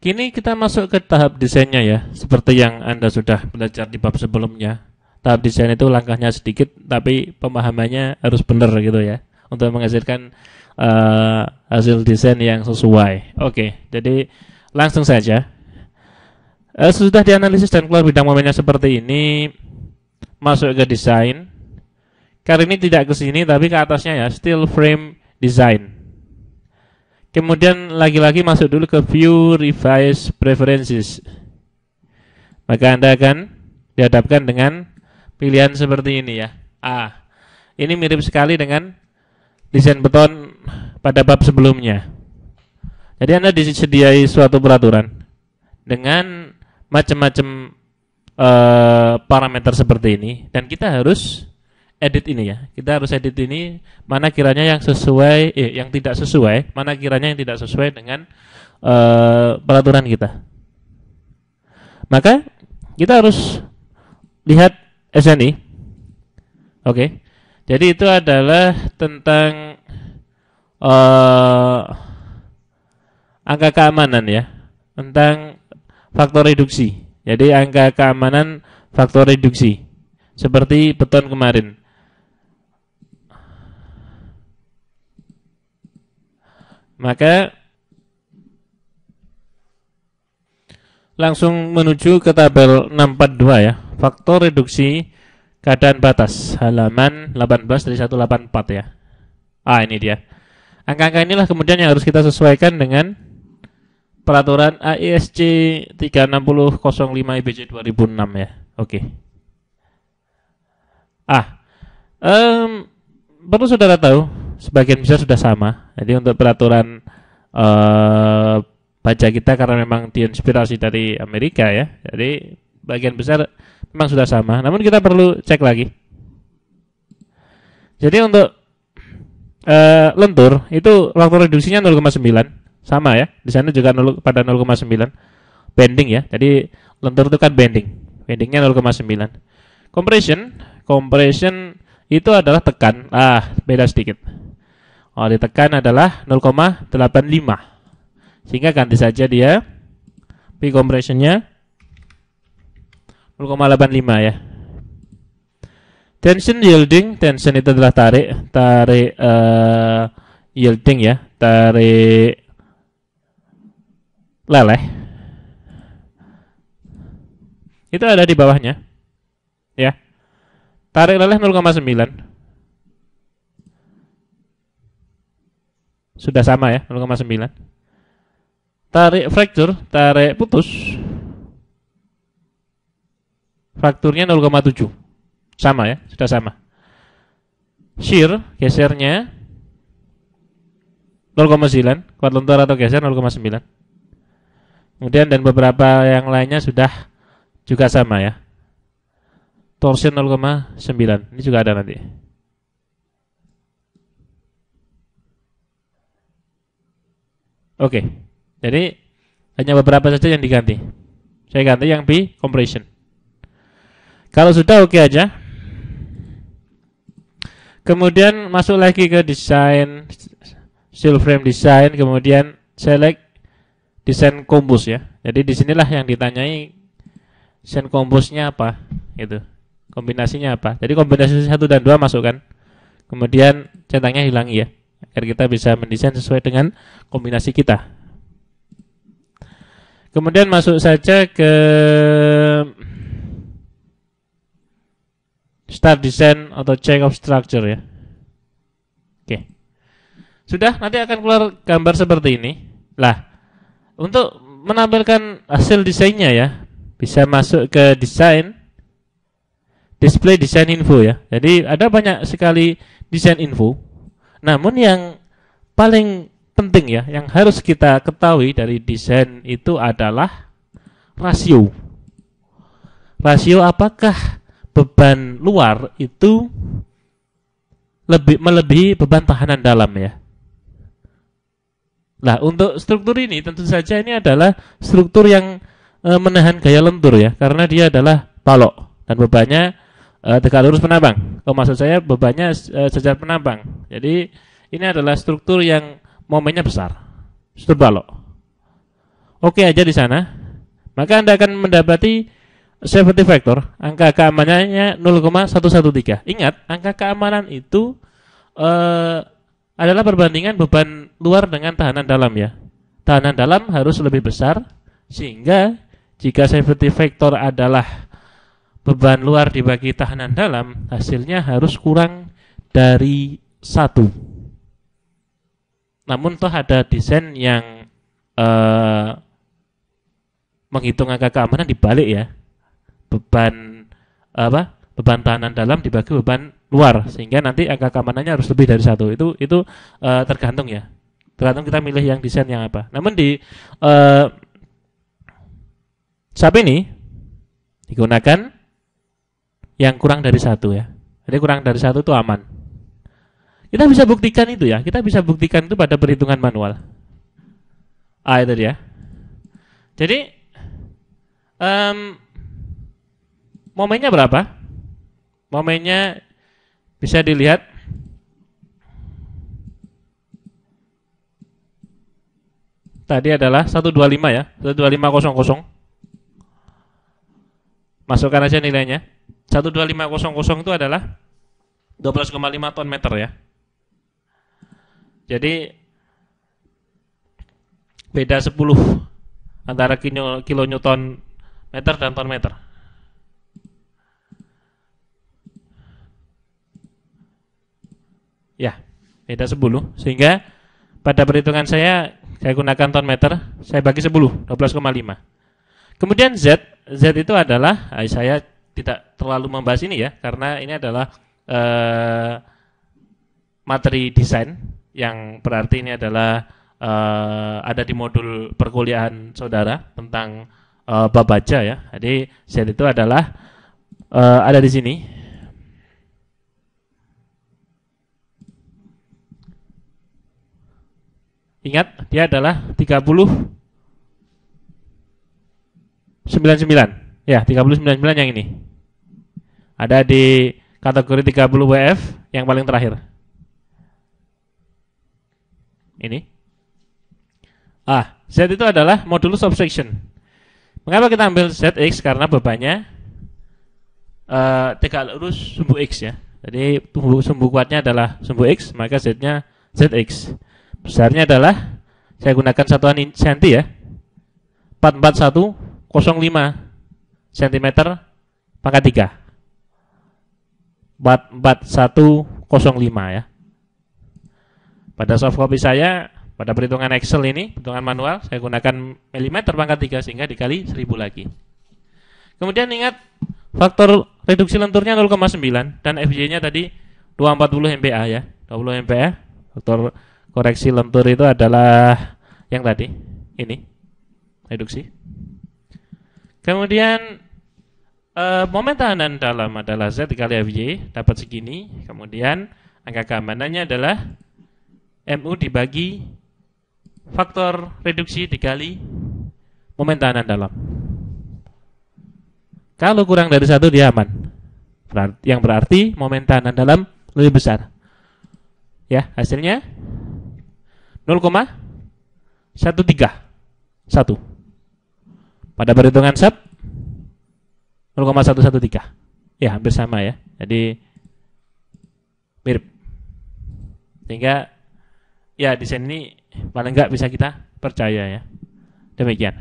Kini kita masuk ke tahap desainnya ya, seperti yang Anda sudah belajar di bab sebelumnya. Tahap desain itu langkahnya sedikit, tapi pemahamannya harus benar gitu ya, untuk menghasilkan hasil desain yang sesuai. Oke, jadi langsung saja. Sudah dianalisis dan keluar bidang momennya seperti ini, masuk ke desain. Kali ini tidak ke sini, tapi ke atasnya ya, still frame design. Kemudian lagi-lagi masuk dulu ke view revise preferences. Maka Anda akan dihadapkan dengan pilihan seperti ini ya. Ini mirip sekali dengan desain beton pada bab sebelumnya. Jadi Anda disediai suatu peraturan dengan macam-macam parameter seperti ini, dan kita harus edit ini ya. Kita harus edit ini, mana kiranya yang sesuai, yang tidak sesuai, mana kiranya yang tidak sesuai dengan peraturan kita. Maka kita harus lihat SNI. Oke. Jadi itu adalah tentang angka keamanan ya, tentang faktor reduksi. Jadi angka keamanan faktor reduksi seperti beton kemarin. Maka langsung menuju ke tabel 642 ya, faktor reduksi keadaan batas, halaman 18 dari 184 ya. Ini dia. Angka-angka inilah kemudian yang harus kita sesuaikan dengan peraturan AISC 36005 IBC 2006 ya. Oke. Perlu saudara tahu, sebagian besar sudah sama. Jadi untuk peraturan baja kita, karena memang diinspirasi dari Amerika ya, jadi bagian besar memang sudah sama. Namun kita perlu cek lagi. Jadi untuk lentur itu faktor reduksinya 0,9, sama ya. Di sana juga pada 0,9. Bending ya. Jadi lentur itu kan bendingnya 0,9. Compression itu adalah tekan. Beda sedikit. Ditekan adalah 0,85. Sehingga ganti saja dia P compressionnya 0,85 ya. Tension yielding, tension itu adalah tarik yielding ya, tarik leleh. Itu ada di bawahnya. Ya. Tarik leleh 0,9. Sudah sama ya, 0,9. Tarik fracture, tarik putus, frakturnya 0,7. Sama ya, sudah sama. Shear, gesernya 0,9, kuat lentur atau geser 0,9. Kemudian dan beberapa yang lainnya sudah juga sama ya. Torsion 0,9, ini juga ada nanti. Oke. Jadi hanya beberapa saja yang diganti. Saya ganti yang B compression. Kalau sudah oke aja. Kemudian masuk lagi ke desain, steel frame design, kemudian select desain kombus ya. Jadi disinilah yang ditanyai desain kombusnya apa, gitu. Kombinasinya apa? Jadi kombinasi 1 dan 2 masukkan. Kemudian centangnya hilangi ya, agar kita bisa mendesain sesuai dengan kombinasi kita. Kemudian masuk saja ke start design atau check of structure ya. Oke. Sudah, nanti akan keluar gambar seperti ini. Untuk menampilkan hasil desainnya ya, bisa masuk ke desain, display design info ya. Jadi ada banyak sekali desain info. Namun yang paling penting ya, yang harus kita ketahui dari desain itu adalah rasio. Rasio apakah beban luar itu melebihi beban tahanan dalam ya. Untuk struktur ini tentu saja ini adalah struktur yang menahan gaya lentur ya, karena dia adalah balok dan bebannya tegak lurus penambang. Maksud saya bebannya sejajar penambang. Jadi ini adalah struktur yang momennya besar, struktur balok. oke aja di sana, maka Anda akan mendapati safety factor, angka keamanannya 0,113. Ingat, angka keamanan itu adalah perbandingan beban luar dengan tahanan dalam ya. Tahanan dalam harus lebih besar, sehingga jika safety factor adalah beban luar dibagi tahanan dalam, hasilnya harus kurang dari 1. Namun toh ada desain yang menghitung angka keamanan dibalik ya. Beban tahanan dalam dibagi beban luar, sehingga nanti angka keamanannya harus lebih dari 1. Itu tergantung ya. Tergantung kita milih yang desain yang apa. Namun di SAP ini digunakan yang kurang dari 1 ya. Jadi kurang dari 1 itu aman. Kita bisa buktikan itu ya. Kita bisa buktikan itu pada perhitungan manual. Itu dia. Jadi momennya berapa? Momennya bisa dilihat tadi adalah 125 ya, 12500. Masukkan aja nilainya. 12500 itu adalah 12,5 ton meter ya. Jadi beda 10 antara kilonewton meter dan ton meter. Ya, beda 10. Sehingga pada perhitungan saya gunakan ton meter, saya bagi 10, 12,5. Kemudian Z itu adalah, saya tidak terlalu membahas ini ya, karena ini adalah materi desain, yang berarti ini adalah ada di modul perkuliahan saudara tentang bab baja ya. Jadi Z itu adalah ada di sini. Ingat, dia adalah 3099. Ya, 3099 yang ini. Ada di kategori 30 WF yang paling terakhir. Ini. Z itu adalah modulus of section. Mengapa kita ambil ZX? Karena bebannya tegak lurus sumbu X ya. Jadi sumbu kuatnya adalah sumbu X, maka Z-nya ZX. Besarnya adalah, saya gunakan satuan senti ya, 44105 cm pangkat 3. 44105 ya. Pada soft copy saya, pada perhitungan Excel ini, perhitungan manual, saya gunakan milimeter pangkat 3 sehingga dikali 1000 lagi. Kemudian ingat, faktor reduksi lenturnya 0,9 dan FJ-nya tadi 240 MPa ya. 20 MPa. Faktor koreksi lentur itu adalah yang tadi, ini reduksi. Kemudian momen tahanan dalam adalah Z dikali FJ, dapat segini. Kemudian angka keamanannya adalah MU dibagi faktor reduksi dikali momen tahanan dalam. Kalau kurang dari 1 dia aman. Yang berarti momen tahanan dalam lebih besar. Ya, hasilnya 0,131. Pada perhitungan SAP 0,113. Ya, hampir sama ya. Jadi mirip. Sehingga ya desain ini paling enggak bisa kita percaya ya. Demikian.